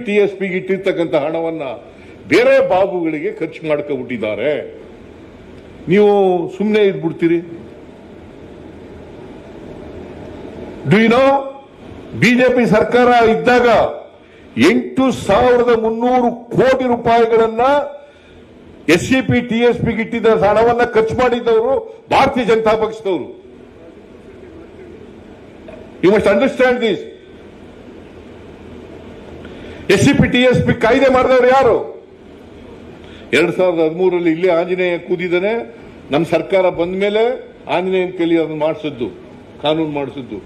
TSPಗೆ ಇಟ್ಟಿರ್ತಕ್ಕಂಥ ಹಣವನ್ನ ಬೇರೆ ಬಾಬುಗಳಿಗೆ ಖರ್ಚು ಮಾಡ್ಕೊಬಿಟ್ಟಿದ್ದಾರೆ. ನೀವು ಸುಮ್ಮನೆ ಇದ್ಬಿಡ್ತೀರಿ? ಡು ಯು ನೋ, ಬಿಜೆಪಿ ಸರ್ಕಾರ ಇದ್ದಾಗ 8,300 ಕೋಟಿ ರೂಪಾಯಿಗಳನ್ನ SCP TSPಗೆ ಇಟ್ಟಿದ್ದ ಹಣವನ್ನ ಖರ್ಚು ಮಾಡಿದ್ದವರು ಭಾರತೀಯ ಜನತಾ ಪಕ್ಷದವರು. You must understand this. SCP TSP ಕಾಯ್ದೆ ಮಾಡಿದವರು ಯಾರು? 2013 ಇಲ್ಲೇ ಆಂಜನೇಯ ಕೂದಿದ್ದಾನೆ. ನಮ್ಮ ಸರ್ಕಾರ ಬಂದ ಮೇಲೆ ಆಂಜನೇಯನ ಕೈಲಿ ಅದನ್ನು ಮಾಡಿಸಿದ್ದು, ಕಾನೂನು ಮಾಡಿಸಿದ್ದು.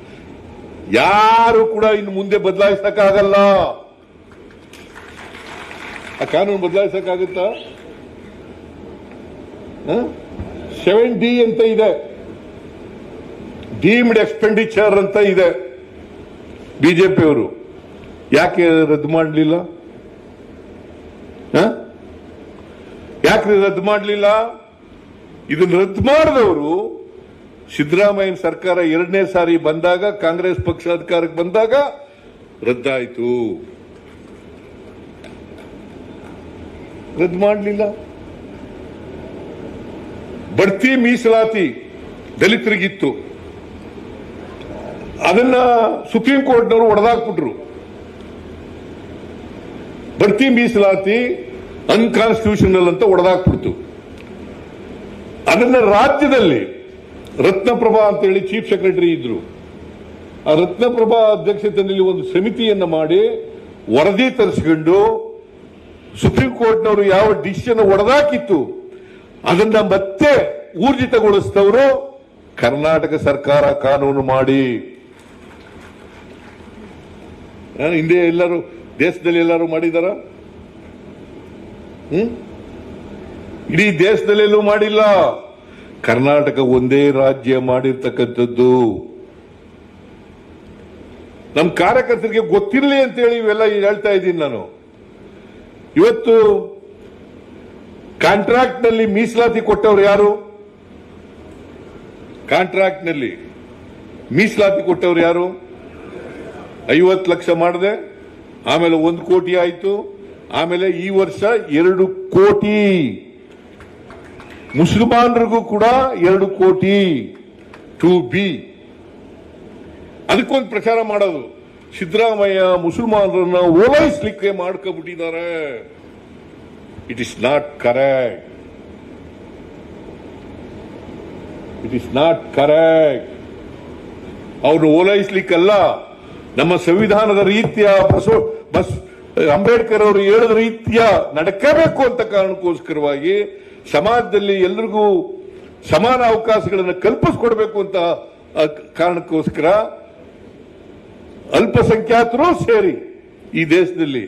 ಯಾರು ಕೂಡ ಇನ್ನು ಮುಂದೆ ಬದಲಾಯಿಸಕ್ಕಾಗಲ್ಲ. ಆ ಕಾನೂನು ಬದಲಾಯಿಸಕ್ಕಾಗುತ್ತಾ? 7D ಅಂತ ಇದೆ, ಡೀಮ್ಡ್ ಎಕ್ಸ್ಪೆಂಡಿಚರ್ ಅಂತ ಇದೆ. ಬಿಜೆಪಿಯವರು ಯಾಕೆ ರದ್ದು ಮಾಡಲಿಲ್ಲ? ಯಾಕೆ ರದ್ದು ಮಾಡಲಿಲ್ಲ? ಇದನ್ನು ರದ್ದು ಮಾಡಿದವರು ಸಿದ್ದರಾಮಯ್ಯ ಸರ್ಕಾರ 2ನೇ ಸಾರಿ ಬಂದಾಗ, ಕಾಂಗ್ರೆಸ್ ಪಕ್ಷ ಅಧಿಕಾರಕ್ಕೆ ಬಂದಾಗ ರದ್ದಾಯಿತು. ರದ್ದು ಮಾಡಲಿಲ್ಲ. ಬಡ್ತಿ ಮೀಸಲಾತಿ ದಲಿತರಿಗಿತ್ತು, ಅದನ್ನ ಸುಪ್ರೀಂ ಕೋರ್ಟ್ನವರು ಒಡೆದಾಕ್ಬಿಟ್ರು. ಬಡ್ತಿ ಮೀಸಲಾತಿ ಅನ್ಕಾನ್ಸ್ಟಿಟ್ಯೂಷನಲ್ ಅಂತ ಒಡೆದಾಕ್ಬಿಡ್ತು. ಅದನ್ನ ರಾಜ್ಯದಲ್ಲಿ ರತ್ನಪ್ರಭಾ ಅಂತೇಳಿ ಚೀಫ್ ಸೆಕ್ರೆಟರಿ ಇದ್ರು. ಆ ರತ್ನಪ್ರಭಾ ಅಧ್ಯಕ್ಷತೆಯಲ್ಲಿ ಒಂದು ಸಮಿತಿಯನ್ನ ಮಾಡಿ ವರದಿ ತರಿಸಿಕೊಂಡು ಸುಪ್ರೀಂ ಕೋರ್ಟ್ನವರು ಯಾವ ಡಿಸಿಷನ್ ಒಡೆದಾಕಿತ್ತು ಅದನ್ನ ಮತ್ತೆ ಊರ್ಜಿತಗೊಳಿಸಿದವರು ಕರ್ನಾಟಕ ಸರ್ಕಾರ ಕಾನೂನು ಮಾಡಿ. ಹಿಂದೆ ಎಲ್ಲರೂ ದೇಶದಲ್ಲಿ ಎಲ್ಲರೂ ಮಾಡಿದಾರ? ಇಡೀ ದೇಶದಲ್ಲೆಲ್ಲೂ ಮಾಡಿಲ್ಲ. ಕರ್ನಾಟಕ ಒಂದೇ ರಾಜ್ಯ ಮಾಡಿರ್ತಕ್ಕಂಥದ್ದು. ನಮ್ಮ ಕಾರ್ಯಕರ್ತರಿಗೆ ಗೊತ್ತಿರಲಿ ಅಂತೇಳಿ ಇವೆಲ್ಲ ಹೇಳ್ತಾ ಇದ್ದೀನಿ ನಾನು. ಇವತ್ತು ಕಾಂಟ್ರಾಕ್ಟ್ ನಲ್ಲಿ ಮೀಸಲಾತಿ ಕೊಟ್ಟವರು ಯಾರು? ಕಾಂಟ್ರಾಕ್ಟ್ ನಲ್ಲಿ ಮೀಸಲಾತಿ ಕೊಟ್ಟವರು ಯಾರು? 50 ಲಕ್ಷ ಮಾಡಿದೆ, ಆಮೇಲೆ 1 ಕೋಟಿ ಆಯ್ತು, ಆಮೇಲೆ ಈ ವರ್ಷ 2 ಕೋಟಿ. ಮುಸಲ್ಮಾನರಿಗೂ ಕೂಡ 2 ಕೋಟಿ 2B. ಅದಕ್ಕೊಂದು ಪ್ರಚಾರ ಮಾಡೋದು. ಸಿದ್ದರಾಮಯ್ಯ ಮುಸಲ್ಮಾನರನ್ನ ಓಲೈಸಲಿಕ್ಕೆ ಮಾಡ್ಕೊಬಿಟ್ಟಿದ್ದಾರೆ. It is not correct. It is not correct. ಅವ್ರನ್ನ ಓಲೈಸಲಿಕ್ಕಲ್ಲ, ನಮ್ಮ ಸಂವಿಧಾನದ ರೀತಿಯ ಅಂಬೇಡ್ಕರ್ ಅವರು ಹೇಳಿದ ರೀತಿಯ ನಡ್ಕಬೇಕು ಅಂತ ಕಾರಣಕ್ಕೋಸ್ಕರವಾಗಿ ಸಮಾಜದಲ್ಲಿ ಎಲ್ರಿಗೂ ಸಮಾನ ಅವಕಾಶಗಳನ್ನು ಕಲ್ಪಿಸಿಕೊಡ್ಬೇಕು ಅಂತ ಕಾರಣಕ್ಕೋಸ್ಕರ ಅಲ್ಪಸಂಖ್ಯಾತರು ಸೇರಿ ಈ ದೇಶದಲ್ಲಿ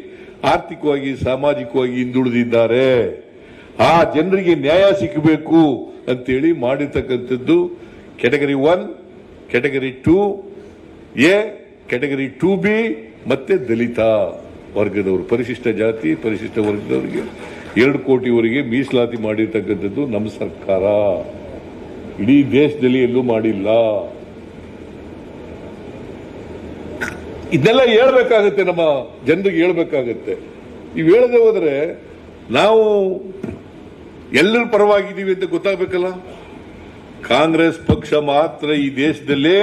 ಆರ್ಥಿಕವಾಗಿ ಸಾಮಾಜಿಕವಾಗಿ ಹಿಂದುಳಿದಿದ್ದಾರೆ. ಆ ಜನರಿಗೆ ನ್ಯಾಯ ಸಿಗಬೇಕು ಅಂತೇಳಿ ಮಾಡಿರ್ತಕ್ಕಂಥದ್ದು category 1, category 2A, category 2B ಮತ್ತೆ ದಲಿತ ವರ್ಗದವರು, ಪರಿಶಿಷ್ಟ ಜಾತಿ ಪರಿಶಿಷ್ಟ ವರ್ಗದವರಿಗೆ 2 ಕೋಟಿವರೆಗೆ ಮೀಸಲಾತಿ ಮಾಡಿರ್ತಕ್ಕಂಥದ್ದು ನಮ್ಮ ಸರ್ಕಾರ. ಇಡೀ ದೇಶದಲ್ಲಿ ಎಲ್ಲೂ ಮಾಡಿಲ್ಲ. ಇದನ್ನೆಲ್ಲ ಹೇಳ್ಬೇಕಾಗತ್ತೆ, ನಮ್ಮ ಜನರಿಗೆ ಹೇಳ್ಬೇಕಾಗತ್ತೆ. ನೀವು ಹೇಳದೆ ಹೋದ್ರೆ ನಾವು ಎಲ್ಲರ ಪರವಾಗಿದ್ದೀವಿ ಅಂತ ಗೊತ್ತಾಗಬೇಕಲ್ಲ. ಕಾಂಗ್ರೆಸ್ ಪಕ್ಷ ಮಾತ್ರ ಈ ದೇಶದಲ್ಲೇ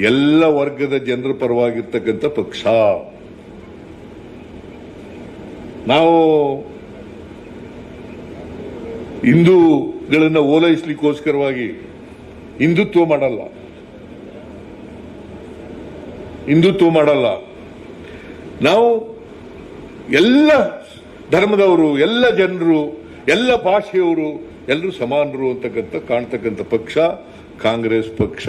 ಎಲ್ಲ ವರ್ಗದ ಜನರ ಪರವಾಗಿರ್ತಕ್ಕಂಥ ಪಕ್ಷ. ನಾವು ಹಿಂದೂಗಳನ್ನ ಓಲೈಸಲಿಕ್ಕೋಸ್ಕರವಾಗಿ ಹಿಂದುತ್ವ ಮಾಡಲ್ಲ, ಹಿಂದುತ್ವ ಮಾಡಲ್ಲ. ನಾವು ಎಲ್ಲ ಧರ್ಮದವರು, ಎಲ್ಲ ಜನರು, ಎಲ್ಲ ಭಾಷೆಯವರು ಎಲ್ಲರೂ ಸಮಾನರು ಅಂತಕ್ಕಂಥ ಕಾಣ್ತಕ್ಕಂಥ ಪಕ್ಷ ಕಾಂಗ್ರೆಸ್ ಪಕ್ಷ.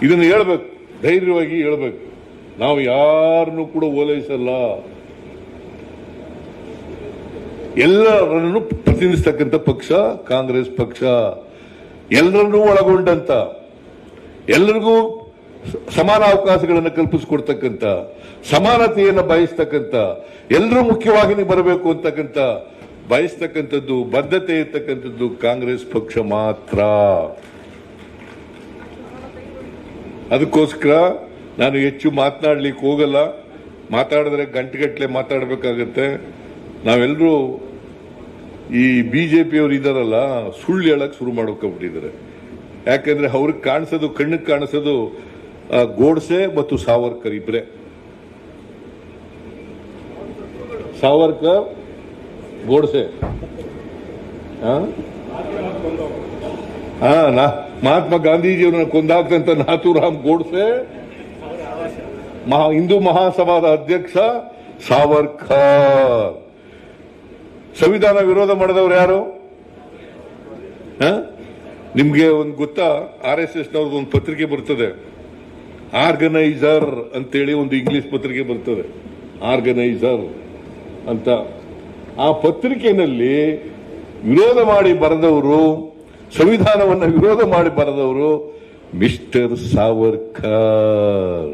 ಇದನ್ನು ಹೇಳ್ಬೇಕು, ಧೈರ್ಯವಾಗಿ ಹೇಳ್ಬೇಕು. ನಾವು ಯಾರನ್ನು ಕೂಡ ಓಲೈಸಲ್ಲ, ಎಲ್ಲರನ್ನು ಪ್ರತಿನಿಧಿಸ್ತಕ್ಕಂಥ ಪಕ್ಷ ಕಾಂಗ್ರೆಸ್ ಪಕ್ಷ. ಎಲ್ಲರನ್ನೂ ಒಳಗೊಂಡಂತ, ಎಲ್ಲರಿಗೂ ಸಮಾನ ಅವಕಾಶಗಳನ್ನು ಕಲ್ಪಿಸಿಕೊಡ್ತಕ್ಕಂಥ, ಸಮಾನತೆಯನ್ನು ಬಯಸ್ತಕ್ಕಂಥ, ಎಲ್ಲರೂ ಮುಖ್ಯವಾಗಿ ಬರಬೇಕು ಅಂತಕ್ಕಂಥ ಬಯಸ್ತಕ್ಕಂಥದ್ದು, ಬದ್ಧತೆ ಇರ್ತಕ್ಕಂಥದ್ದು ಕಾಂಗ್ರೆಸ್ ಪಕ್ಷ ಮಾತ್ರ. ಅದಕ್ಕೋಸ್ಕರ ನಾನು ಹೆಚ್ಚು ಮಾತನಾಡಲಿಕ್ಕೆ ಹೋಗಲ್ಲ. ಮಾತಾಡಿದ್ರೆ ಗಂಟೆಗಟ್ಟಲೆ ಮಾತಾಡಬೇಕಾಗತ್ತೆ. ನಾವೆಲ್ಲರೂ ಈ ಬಿಜೆಪಿಯವರು ಇದಾರಲ್ಲ, ಸುಳ್ಳು ಹೇಳಕ್ ಶುರು ಮಾಡ್ಕೊಂಡ್ಬಿಟ್ಟಿದ್ದಾರೆ. ಯಾಕಂದ್ರೆ ಅವ್ರಿಗೆ ಕಾಣಿಸೋದು, ಕಣ್ಣಿಗೆ ಕಾಣಿಸೋದು ಗೋಡ್ಸೆ ಮತ್ತು ಸಾವರ್ಕರ್ ಇಬ್ರೆ. ಸಾವರ್ಕರ್, ಗೋಡ್ಸೆ. ಮಹಾತ್ಮ ಗಾಂಧೀಜಿಯವರನ್ನ ಕೊಂದಾಕ್ತಂತ ನಾಥೂರಾಮ್ ಗೋಡ್ಸೆ, ಹಿಂದೂ ಮಹಾಸಭಾದ ಅಧ್ಯಕ್ಷ ಸಾವರ್ಕರ್. ಸಂವಿಧಾನ ವಿರೋಧ ಮಾಡಿದವರು ಯಾರು? ನಿಮ್ಗೆ ಒಂದು ಗೊತ್ತಾ? RSS ನವ್ರದ್ದು ಒಂದು ಪತ್ರಿಕೆ ಬರ್ತದೆ, ಆರ್ಗನೈಸರ್ ಅಂತೇಳಿ ಒಂದು ಇಂಗ್ಲಿಷ್ ಪತ್ರಿಕೆ ಬರ್ತದೆ, ಆರ್ಗನೈಸರ್ ಅಂತ. ಆ ಪತ್ರಿಕೆಯಲ್ಲಿ ವಿರೋಧ ಮಾಡಿ ಬರೆದವರು, ಸಂವಿಧಾನವನ್ನು ವಿರೋಧ ಮಾಡಿ ಬರೆದವರು ಮಿಸ್ಟರ್ ಸಾವರ್ಕರ್.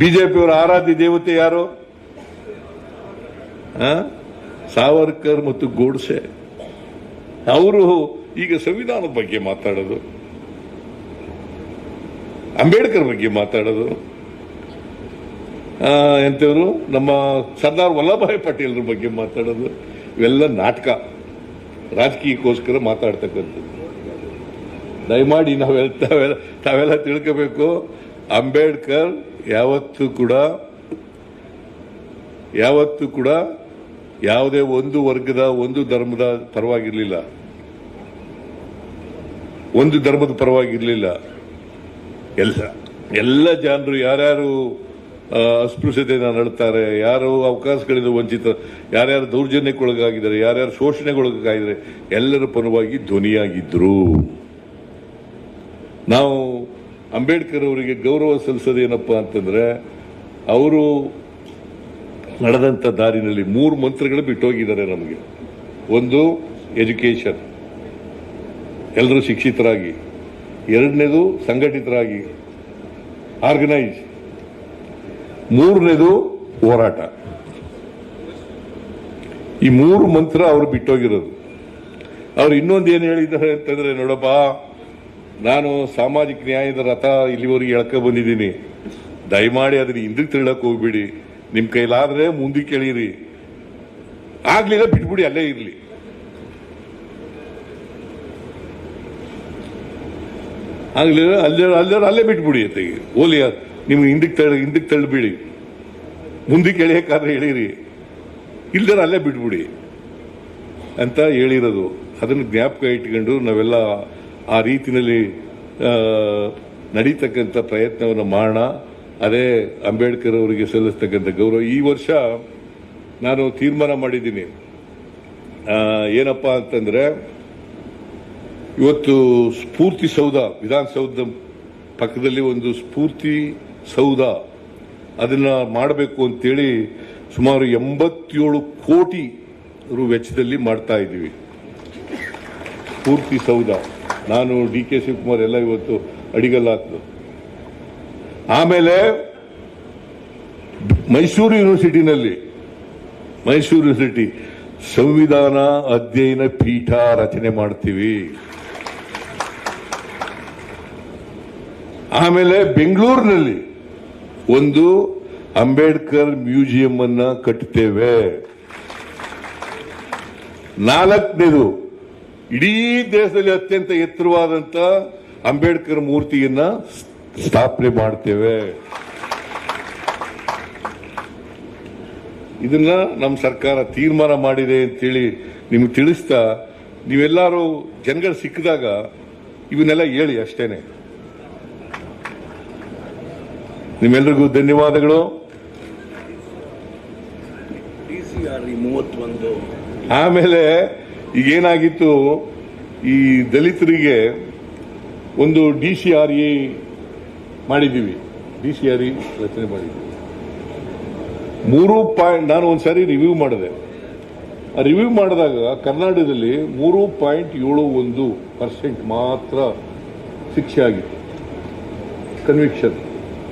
ಬಿಜೆಪಿಯವರ ಆರಾಧ್ಯ ದೇವತೆ ಯಾರು? ಸಾವರ್ಕರ್ ಮತ್ತು ಗೋಡ್ಸೆ. ಅವರು ಈಗ ಸಂವಿಧಾನದ ಬಗ್ಗೆ ಮಾತಾಡೋದು, ಅಂಬೇಡ್ಕರ್ ಬಗ್ಗೆ ಮಾತಾಡೋದು, ಎಂತವರು ನಮ್ಮ ಸರ್ದಾರ್ ವಲ್ಲಭಭಾಯಿ ಪಟೇಲ್ರ ಬಗ್ಗೆ ಮಾತಾಡೋದು, ಇವೆಲ್ಲ ನಾಟಕ, ರಾಜಕೀಯಕ್ಕೋಸ್ಕರ ಮಾತಾಡ್ತಕ್ಕಂಥದ್ದು. ದಯಮಾಡಿ ತಾವೆಲ್ಲ ತಿಳ್ಕೋಬೇಕು. ಅಂಬೇಡ್ಕರ್ ಯಾವತ್ತೂ ಕೂಡ ಯಾವುದೇ ಒಂದು ವರ್ಗದ, ಒಂದು ಧರ್ಮದ ಪರವಾಗಿರ್ಲಿಲ್ಲ, ಒಂದು ಧರ್ಮದ ಪರವಾಗಿರ್ಲಿಲ್ಲ. ಎಲ್ಲ ಜನರು ಯಾರ್ಯಾರು ಅಸ್ಪೃಶ್ಯತೆಯನ್ನು ನಡ್ತಾರೆ, ಯಾರು ಅವಕಾಶಗಳಿಂದ ವಂಚಿತ, ಯಾರ್ಯಾರು ದೌರ್ಜನ್ಯಕ್ಕೊಳಗಾಗಿದ್ದಾರೆ, ಯಾರ್ಯಾರು ಶೋಷಣೆಗೊಳಗಾಗಿದ್ದಾರೆ, ಎಲ್ಲರ ಪರವಾಗಿ ಧ್ವನಿಯಾಗಿದ್ರು. ನಾವು ಅಂಬೇಡ್ಕರ್ ಅವರಿಗೆ ಗೌರವ ಸಲ್ಲಿಸೋದೇನಪ್ಪ ಅಂತಂದ್ರೆ, ಅವರು ನಡೆದಂತ ದಾರಿನಲ್ಲಿ 3 ಮಂತ್ರಗಳು ಬಿಟ್ಟೋಗಿದ್ದಾರೆ ನಮಗೆ. ಒಂದು, ಎಜುಕೇಶನ್, ಎಲ್ಲರೂ ಶಿಕ್ಷಿತರಾಗಿ. ಎರಡನೇದು, ಸಂಘಟಿತರಾಗಿ, ಆರ್ಗನೈಸ್. ಮೂರನೇದು, ಹೋರಾಟ. ಈ 3 ಮಂತ್ರ ಅವರು ಬಿಟ್ಟೋಗಿರೋದು. ಅವ್ರು ಇನ್ನೊಂದು ಏನು ಹೇಳಿದ್ದಾರೆ ಅಂತಂದ್ರೆ, ನೋಡಪ್ಪ, ನಾನು ಸಾಮಾಜಿಕ ನ್ಯಾಯದ ರಥ ಇಲ್ಲಿವರೆಗೆ ಎಳ್ಕೊ ಬಂದಿದ್ದೀನಿ, ದಯಮಾಡಿ ಅದನ್ನ ಹಿಂದಕ್ಕೆ ತಿಳಕ್ ಹೋಗ್ಬಿಡಿ, ನಿಮ್ ಕೈಲಾದ್ರೆ ಮುಂದಕ್ಕೆ ಎಳೀರಿ, ಆಗ್ಲಿಲ್ಲ ಬಿಟ್ಬಿಡಿ, ಅಲ್ಲೇ ಇರ್ಲಿ. ಆಗ್ಲಿಲ್ಲ ಅಲ್ಲೇ ಬಿಟ್ಬಿಡಿ, ತೆಗಿ ಓಲಿ, ನಿಮ್ಗೆ ಹಿಂದಕ್ಕೆ ತಳ್ಳಬಿಡಿ, ಮುಂದಕ್ಕೆ ಎಳೆಯಕ್ಕಾದ್ರೆ ಎಳೀರಿ, ಇಲ್ದಾರ ಅಲ್ಲೇ ಬಿಟ್ಬಿಡಿ ಅಂತ ಹೇಳಿರೋದು. ಅದನ್ನು ಜ್ಞಾಪಕ ಇಟ್ಕೊಂಡು ನಾವೆಲ್ಲ ಆ ರೀತಿಯಲ್ಲಿ ನಡೀತಕ್ಕಂಥ ಪ್ರಯತ್ನವನ್ನು ಮಾಡೋಣ. ಅದೇ ಅಂಬೇಡ್ಕರ್ ಅವರಿಗೆ ಸಲ್ಲಿಸ್ತಕ್ಕಂಥ ಗೌರವ. ಈ ವರ್ಷ ನಾನು ತೀರ್ಮಾನ ಮಾಡಿದ್ದೀನಿ, ಏನಪ್ಪಾ ಅಂತಂದ್ರೆ, ಇವತ್ತು ಸ್ಫೂರ್ತಿ ಸೌಧ, ವಿಧಾನಸೌಧದ ಪಕ್ಕದಲ್ಲಿ ಒಂದು ಸ್ಫೂರ್ತಿ ಸೌಧ, ಅದನ್ನ ಮಾಡಬೇಕು ಅಂತೇಳಿ ಸುಮಾರು 87 ಕೋಟಿ ರು ವೆಚ್ಚದಲ್ಲಿ ಮಾಡ್ತಾ ಇದ್ದೀವಿ. ಸ್ಫೂರ್ತಿ ಸೌಧ ನಾನು DK ಶಿವಕುಮಾರ್ ಎಲ್ಲ ಇವತ್ತು ಅಡಿಗಲ್ಲ ಹಾಕಿದ್ರು. ಆಮೇಲೆ ಮೈಸೂರು ಯೂನಿವರ್ಸಿಟಿ ಸಂವಿಧಾನ ಅಧ್ಯಯನ ಪೀಠ ರಚನೆ ಮಾಡ್ತೀವಿ. ಆಮೇಲೆ ಬೆಂಗಳೂರಿನಲ್ಲಿ ಒಂದು ಅಂಬೇಡ್ಕರ್ ಮ್ಯೂಸಿಯಂ ಅನ್ನ ಕಟ್ಟುತ್ತೇವೆ. 4ನೇದು, ಇಡೀ ದೇಶದಲ್ಲಿ ಅತ್ಯಂತ ಎತ್ತರವಾದಂತ ಅಂಬೇಡ್ಕರ್ ಮೂರ್ತಿಯನ್ನ ಸ್ಥಾಪನೆ ಮಾಡ್ತೇವೆ. ಇದನ್ನ ನಮ್ಮ ಸರ್ಕಾರ ತೀರ್ಮಾನ ಮಾಡಿದೆ ಅಂತೇಳಿ ನಿಮ್ಗೆ ತಿಳಿಸ್ತಾ, ನೀವೆಲ್ಲರೂ ಜನಗಳು ಸಿಕ್ಕಿದಾಗ ಇವನ್ನೆಲ್ಲ ಹೇಳಿ ಅಷ್ಟೇನೆ. ನಿಮ್ಮೆಲ್ಲರಿಗೂ ಧನ್ಯವಾದಗಳು. ಆಮೇಲೆ ಈಗೇನಾಗಿತ್ತು, ಈ ದಲಿತರಿಗೆ ಒಂದು DCRE ಮಾಡಿದ್ದೀವಿ, DCRE ರಚನೆ ಮಾಡಿದ್ದೀವಿ. 3 ನಾನು ಒಂದ್ಸಾರಿ ರಿವ್ಯೂ ಮಾಡಿದೆ. ಆ ರಿವ್ಯೂ ಮಾಡಿದಾಗ ಕರ್ನಾಟಕದಲ್ಲಿ 3.71% ಮಾತ್ರ ಶಿಕ್ಷೆ ಆಗಿತ್ತು. ಕನ್ವಿಕ್ಷನ್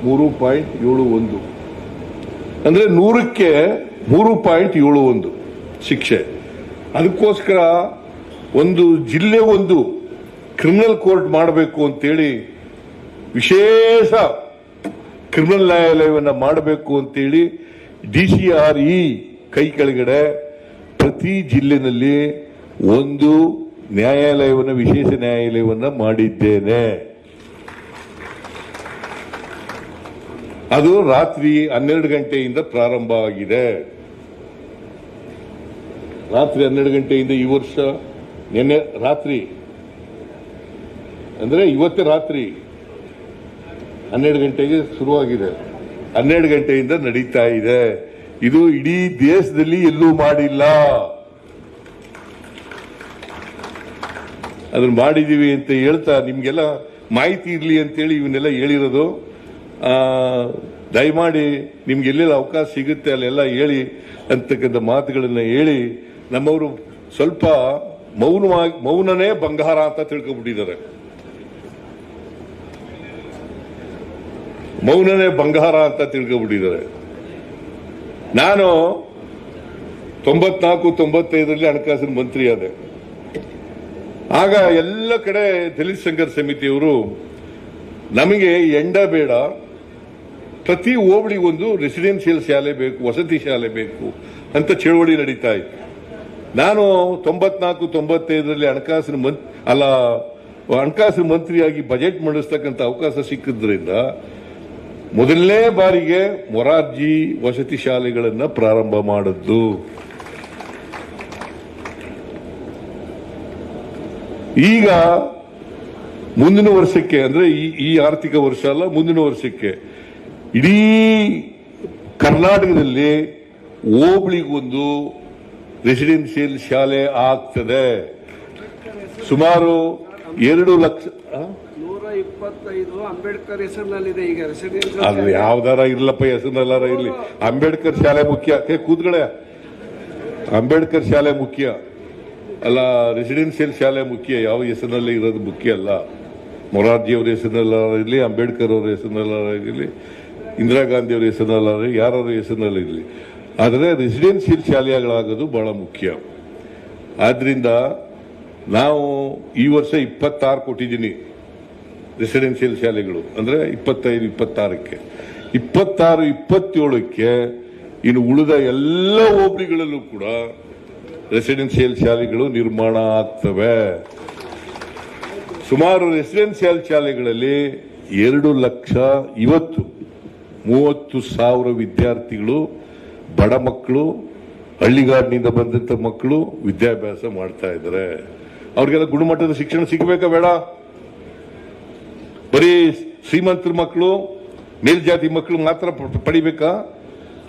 3.71, ಅಂದ್ರೆ 100ಕ್ಕೆ 3.71 ಶಿಕ್ಷೆ. ಅದಕ್ಕೋಸ್ಕರ ಒಂದು ಜಿಲ್ಲೆ ಒಂದು ಕ್ರಿಮಿನಲ್ ಕೋರ್ಟ್ ಮಾಡಬೇಕು ಅಂತೇಳಿ ವಿಶೇಷ ಕ್ರಿಮಿನಲ್ ನ್ಯಾಯಾಲಯವನ್ನ ಮಾಡಬೇಕು ಅಂತೇಳಿ DCRE ಕೈ ಕೆಳಗಡೆ ಪ್ರತಿ ಜಿಲ್ಲೆನಲ್ಲಿ ಒಂದು ನ್ಯಾಯಾಲಯವನ್ನ, ವಿಶೇಷ ನ್ಯಾಯಾಲಯವನ್ನ ಮಾಡಿದ್ದೇನೆ. ಅದು ರಾತ್ರಿ 12 ಗಂಟೆಯಿಂದ ಪ್ರಾರಂಭ ಆಗಿದೆ. ರಾತ್ರಿ 12 ಗಂಟೆಯಿಂದ ಈ ವರ್ಷ ನಿನ್ನೆ ರಾತ್ರಿ ಅಂದ್ರೆ ಇವತ್ತೇ ರಾತ್ರಿ 12 ಗಂಟೆಗೆ ಶುರುವಾಗಿದೆ. 12 ಗಂಟೆಯಿಂದ ನಡೀತಾ ಇದೆ. ಇದು ಇಡೀ ದೇಶದಲ್ಲಿ ಎಲ್ಲೂ ಮಾಡಿಲ್ಲ. ಅದನ್ನ ಮಾಡಿದೀವಿ ಅಂತ ಹೇಳ್ತಾ ನಿಮ್ಗೆಲ್ಲ ಮಾಹಿತಿ ಇರ್ಲಿ ಅಂತೇಳಿ ಇವನ್ನೆಲ್ಲ ಹೇಳಿರೋದು. ದಯಮಾಡಿ ನಿಮ್ಗೆ ಎಲ್ಲೆಲ್ಲ ಅವಕಾಶ ಸಿಗುತ್ತೆ ಅಲ್ಲೆಲ್ಲ ಹೇಳಿ ಅಂತಕ್ಕಂಥ ಮಾತುಗಳನ್ನ ಹೇಳಿ ನಮ್ಮವರು ಸ್ವಲ್ಪ ಮೌನನೇ ಬಂಗಾರ ಅಂತ ತಿಳ್ಕೊಬಿಟ್ಟಿದ್ದಾರೆ. ಮೌನನೇ ಬಂಗಾರ ಅಂತ ತಿಳ್ಕೊಬಿಟ್ಟಿದ್ದಾರೆ. ನಾನು 94-95ರಲ್ಲಿ ಹಣಕಾಸಿನ ಮಂತ್ರಿ ಆದೆ. ಆಗ ಎಲ್ಲ ಕಡೆ ದಲಿತ ಸಂಘರ್ಷ ಸಮಿತಿಯವರು ನಮಗೆ ಎಂಡ ಬೇಡ, ಪ್ರತಿ ಹೋಬಳಿಗೊಂದು ರೆಸಿಡೆನ್ಷಿಯಲ್ ಶಾಲೆ ಬೇಕು, ವಸತಿ ಶಾಲೆ ಬೇಕು ಅಂತ ಚಳವಳಿ ನಡೀತಾ ಇತ್ತು. ನಾನು 94-95ರಲ್ಲಿ ಹಣಕಾಸಿನ ಮಂತ್ರಿಯಾಗಿ ಬಜೆಟ್ ಮಂಡಿಸ್ತಕ್ಕಂಥ ಅವಕಾಶ ಸಿಕ್ಕಿದ್ರಿಂದ ಮೊದಲನೇ ಬಾರಿಗೆ ಮೊರಾರ್ಜಿ ವಸತಿ ಶಾಲೆಗಳನ್ನು ಪ್ರಾರಂಭ ಮಾಡಿದ್ದು. ಈಗ ಮುಂದಿನ ವರ್ಷಕ್ಕೆ ಅಂದ್ರೆ ಈ ಆರ್ಥಿಕ ವರ್ಷ ಅಲ್ಲ, ಮುಂದಿನ ವರ್ಷಕ್ಕೆ ಇಡೀ ಕರ್ನಾಟಕದಲ್ಲಿ ಹೋಬಳಿಗೊಂದು ರೆಸಿಡೆನ್ಷಿಯಲ್ ಶಾಲೆ ಆಗ್ತದೆ. ಸುಮಾರು 2 ಲಕ್ಷ 125 ಅಂಬೇಡ್ಕರ್ ಹೆಸರಿನಲ್ಲಿದೆ ಈಗ ರೆಸಿಡೆನ್ಷಿಯಲ್. ಅದು ಯಾವ್ದಾರ ಇರ್ಲಪ್ಪ, ಹೆಸರಿನಲ್ಲಾರ ಇರ್ಲಿ. ಅಂಬೇಡ್ಕರ್ ಶಾಲೆ ಮುಖ್ಯ. ಕೂತ್ಗಳೇ, ಅಂಬೇಡ್ಕರ್ ಶಾಲೆ ಮುಖ್ಯ ಅಲ್ಲ, ರೆಸಿಡೆನ್ಷಿಯಲ್ ಶಾಲೆ ಮುಖ್ಯ. ಯಾವ ಹೆಸರಿನಲ್ಲಿ ಇರೋದು ಮುಖ್ಯ ಅಲ್ಲ. ಮೊರಾರ್ಜಿ ಅವರ ಹೆಸರಿನಲ್ಲಾಗಿರಲಿ, ಅಂಬೇಡ್ಕರ್ ಅವರ ಹೆಸರಿನಲ್ಲಾಗಿರಲಿ, ಇಂದಿರಾ ಗಾಂಧಿ ಅವರ ಹೆಸರಿನಲ್ಲಾಗಲಿ, ಯಾರ ಹೆಸರಿನಲ್ಲಿ ಇರಲಿ, ಆದರೆ ರೆಸಿಡೆನ್ಷಿಯಲ್ ಶಾಲೆಗಳಾಗೋದು ಬಹಳ ಮುಖ್ಯ. ಆದ್ರಿಂದ ನಾವು ಈ ವರ್ಷ 26 ಕೊಟ್ಟಿದ್ದೀನಿ ರೆಸಿಡೆನ್ಷಿಯಲ್ ಶಾಲೆಗಳು. ಅಂದ್ರೆ 25-26ಕ್ಕೆ, 26-27ಕ್ಕೆ ಇನ್ನು ಉಳಿದ ಎಲ್ಲ ಹೋಬಳಿಗಳಲ್ಲೂ ಕೂಡ ರೆಸಿಡೆನ್ಷಿಯಲ್ ಶಾಲೆಗಳು ನಿರ್ಮಾಣ ಆಗ್ತವೆ. ಸುಮಾರು ರೆಸಿಡೆನ್ಷಿಯಲ್ ಶಾಲೆಗಳಲ್ಲಿ 2,30,000 ವಿದ್ಯಾರ್ಥಿಗಳು, ಬಡ ಮಕ್ಕಳು, ಹಳ್ಳಿಗಾಡಿನಿಂದ ಬಂದಂತ ಮಕ್ಕಳು ವಿದ್ಯಾಭ್ಯಾಸ ಮಾಡ್ತಾ ಇದ್ದಾರೆ. ಅವ್ರಿಗೆಲ್ಲ ಗುಣಮಟ್ಟದ ಶಿಕ್ಷಣ ಸಿಗಬೇಕಾ ಬೇಡ? ಬರೀ ಶ್ರೀಮಂತರ ಮಕ್ಕಳು, ಮೇಲ್ಜಾತಿ ಮಕ್ಕಳು ಮಾತ್ರ ಪಡಿಬೇಕಾ?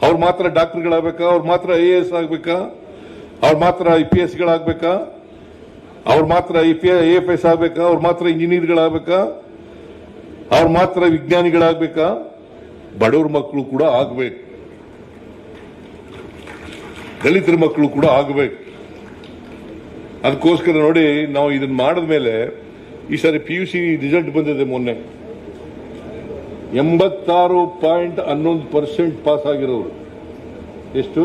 ಅವ್ರು ಮಾತ್ರ ಡಾಕ್ಟರ್ಗಳಾಗಬೇಕಾ? ಅವ್ರು ಮಾತ್ರ IAS ಆಗ್ಬೇಕಾ? ಅವ್ರು ಮಾತ್ರ IPSಗಳಾಗಬೇಕಾ? ಅವ್ರು ಮಾತ್ರ AFS ಆಗ್ಬೇಕಾ? ಅವ್ರು ಮಾತ್ರ ಇಂಜಿನಿಯರ್ಗಳಾಗಬೇಕಾ? ಅವ್ರು ಮಾತ್ರ ವಿಜ್ಞಾನಿಗಳಾಗಬೇಕಾ? ಬಡವ್ರ ಮಕ್ಕಳು ಕೂಡ ಆಗ್ಬೇಕು, ದಲಿತರ ಮಕ್ಕಳು ಕೂಡ ಆಗಬೇಕು. ಅದಕ್ಕೋಸ್ಕರ ನೋಡಿ, ನಾವು ಇದನ್ನ ಮಾಡಿದ ಮೇಲೆ ಈ ಸಾರಿ PUC ರಿಸಲ್ಟ್ ಬಂದಿದೆ. ಮೊನ್ನೆ 86.11% ಪಾಸ್ ಆಗಿರೋರು. ಎಷ್ಟು?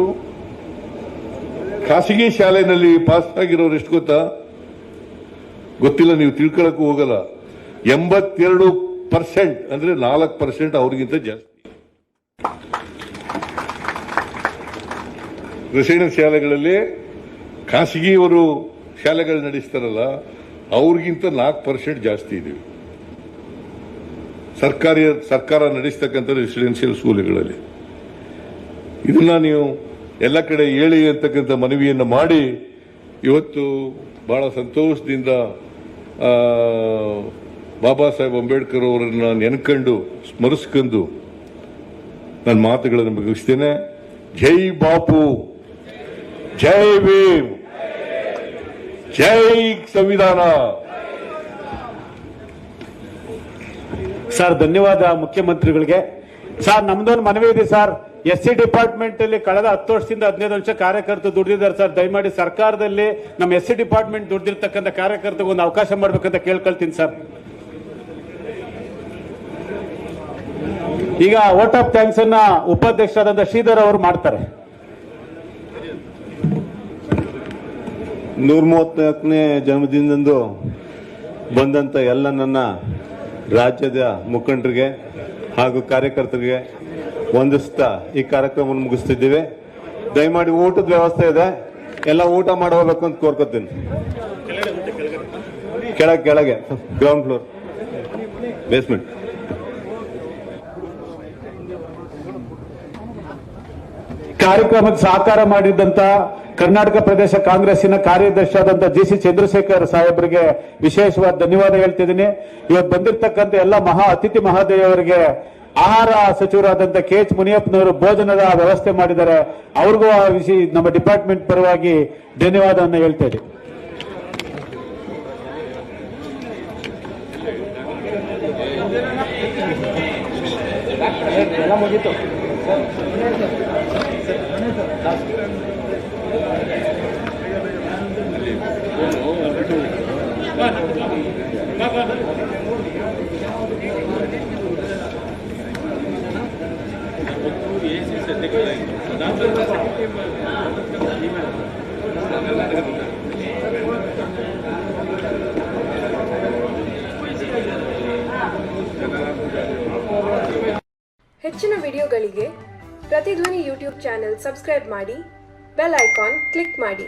ಖಾಸಗಿ ಶಾಲೆಯಲ್ಲಿ ಪಾಸ್ ಆಗಿರೋರು ಎಷ್ಟು ಗೊತ್ತಾ? ಗೊತ್ತಿಲ್ಲ, ನೀವು ತಿಳ್ಕೊಳ್ಳಕ್ಕೂ ಹೋಗಲ್ಲ. 82%, ಅಂದ್ರೆ 4% ಅವ್ರಿಗಿಂತ ಜಾಸ್ತಿ. ರೆಸಿಡೆನ್ಸ್ ಶಾಲೆಗಳಲ್ಲಿ ಖಾಸಗಿಯವರು ಶಾಲೆಗಳು ನಡೆಸ್ತಾರಲ್ಲ, ಅವ್ರಿಗಿಂತ 4% ಜಾಸ್ತಿ ಇದೀವಿ ಸರ್ಕಾರ ನಡೆಸ್ತಕ್ಕಂಥ ರೆಸಿಡೆನ್ಷಿಯಲ್ ಸ್ಕೂಲ್ಗಳಲ್ಲಿ. ಇದನ್ನ ನೀವು ಎಲ್ಲ ಕಡೆ ಹೇಳಿ ಅಂತಕ್ಕಂಥ ಮನವಿಯನ್ನು ಮಾಡಿ ಇವತ್ತು ಬಹಳ ಸಂತೋಷದಿಂದ ಬಾಬಾ ಸಾಹೇಬ್ ಅಂಬೇಡ್ಕರ್ ಅವರನ್ನ ನೆನ್ಕೊಂಡು ಸ್ಮರಿಸ್ಕೊಂಡು ನನ್ನ ಮಾತುಗಳನ್ನು ಮುಗಿಸ್ತೇನೆ. ಜೈ ಬಾಪು, ಜೈ ಭೀಮ್, ಜೈ ಸಂವಿಧಾನ. ಸರ್, ಧನ್ಯವಾದ ಮುಖ್ಯಮಂತ್ರಿಗಳಿಗೆ. ಸರ್, ನಮ್ದೊಂದು ಮನವಿ ಇದೆ ಸರ್. SC ಡಿಪಾರ್ಟ್ಮೆಂಟ್ ಅಲ್ಲಿ ಕಳೆದ 10 ವರ್ಷದಿಂದ 15 ವರ್ಷ ಕಾರ್ಯಕರ್ತರು ದುಡಿದಿದ್ದಾರೆ ಸರ್. ದಯಮಾಡಿ ಸರ್ಕಾರದಲ್ಲಿ ನಮ್ಮ SC ಡಿಪಾರ್ಟ್ಮೆಂಟ್ ದುಡ್ದಿರ್ತಕ್ಕಂಥ ಕಾರ್ಯಕರ್ತರಿಗೆ ಒಂದು ಅವಕಾಶ ಮಾಡ್ಬೇಕಂತ ಕೇಳ್ಕೊಳ್ತೀನಿ ಸರ್. ಈಗ ವೋಟ್ ಆಫ್ ಥ್ಯಾಂಕ್ಸ್ ಅನ್ನ ಉಪಾಧ್ಯಕ್ಷರಾದಂತ ಶ್ರೀಧರ್ ಅವರು ಮಾಡ್ತಾರೆ. 134ನೇ ಜನ್ಮದಿನದಂದು ಬಂದಂತ ಎಲ್ಲ ನನ್ನ ರಾಜ್ಯದ ಮುಖಂಡರಿಗೆ, ಹಾಗೂ ಕಾರ್ಯಕರ್ತರಿಗೆ ವಂದಿಸ್ತಾ ಈ ಕಾರ್ಯಕ್ರಮವನ್ನು ಮುಗಿಸ್ತಿದ್ದೀವಿ. ದಯಮಾಡಿ ಊಟದ ವ್ಯವಸ್ಥೆ ಇದೆ, ಎಲ್ಲ ಊಟ ಮಾಡಿ ಹೋಗ್ಬೇಕು ಅಂತ ಕೋರ್ಕೊತೀನಿ. ಕೆಳಗೆ ಗ್ರೌಂಡ್ ಫ್ಲೋರ್ ಬೇಸ್ಮೆಂಟ್. ಕಾರ್ಯಕ್ರಮಕ್ಕೆ ಸಹಕಾರ ಮಾಡಿದ್ದಂತ ಕರ್ನಾಟಕ ಪ್ರದೇಶ ಕಾಂಗ್ರೆಸ್ಸಿನ ಕಾರ್ಯದರ್ಶಿಯಾದಂತ ಜಿಸಿ ಚಂದ್ರಶೇಖರ್ ಸಾಹೇಬರಿಗೆ ವಿಶೇಷವಾದ ಧನ್ಯವಾದ ಹೇಳ್ತಿದ್ದೀನಿ. ಇವತ್ತು ಬಂದಿರತಕ್ಕಂತ ಎಲ್ಲ ಅತಿಥಿ ಮಹಾದೇವರಿಗೆ ಆಹಾರ ಸಚಿವರಾದಂತ KH ಮುನಿಯಪ್ಪನವರು ಭೋಜನದ ವ್ಯವಸ್ಥೆ ಮಾಡಿದ್ದಾರೆ. ಅವ್ರಿಗೂ ಆ ವಿಷಯ ನಮ್ಮ ಡಿಪಾರ್ಟ್ಮೆಂಟ್ ಪರವಾಗಿ ಧನ್ಯವಾದವನ್ನು ಹೇಳ್ತಾ ಇದ್ದೀವಿ. ಹೆಚ್ಚಿನ ವಿಡಿಯೋಗಳಿಗೆ ಪ್ರತಿಧ್ವನಿ ಯೂಟ್ಯೂಬ್ ಚಾನೆಲ್ ಸಬ್ಸ್ಕ್ರೈಬ್ ಮಾಡಿ, ಬೆಲ್ ಐಕಾನ್ ಕ್ಲಿಕ್ ಮಾಡಿ.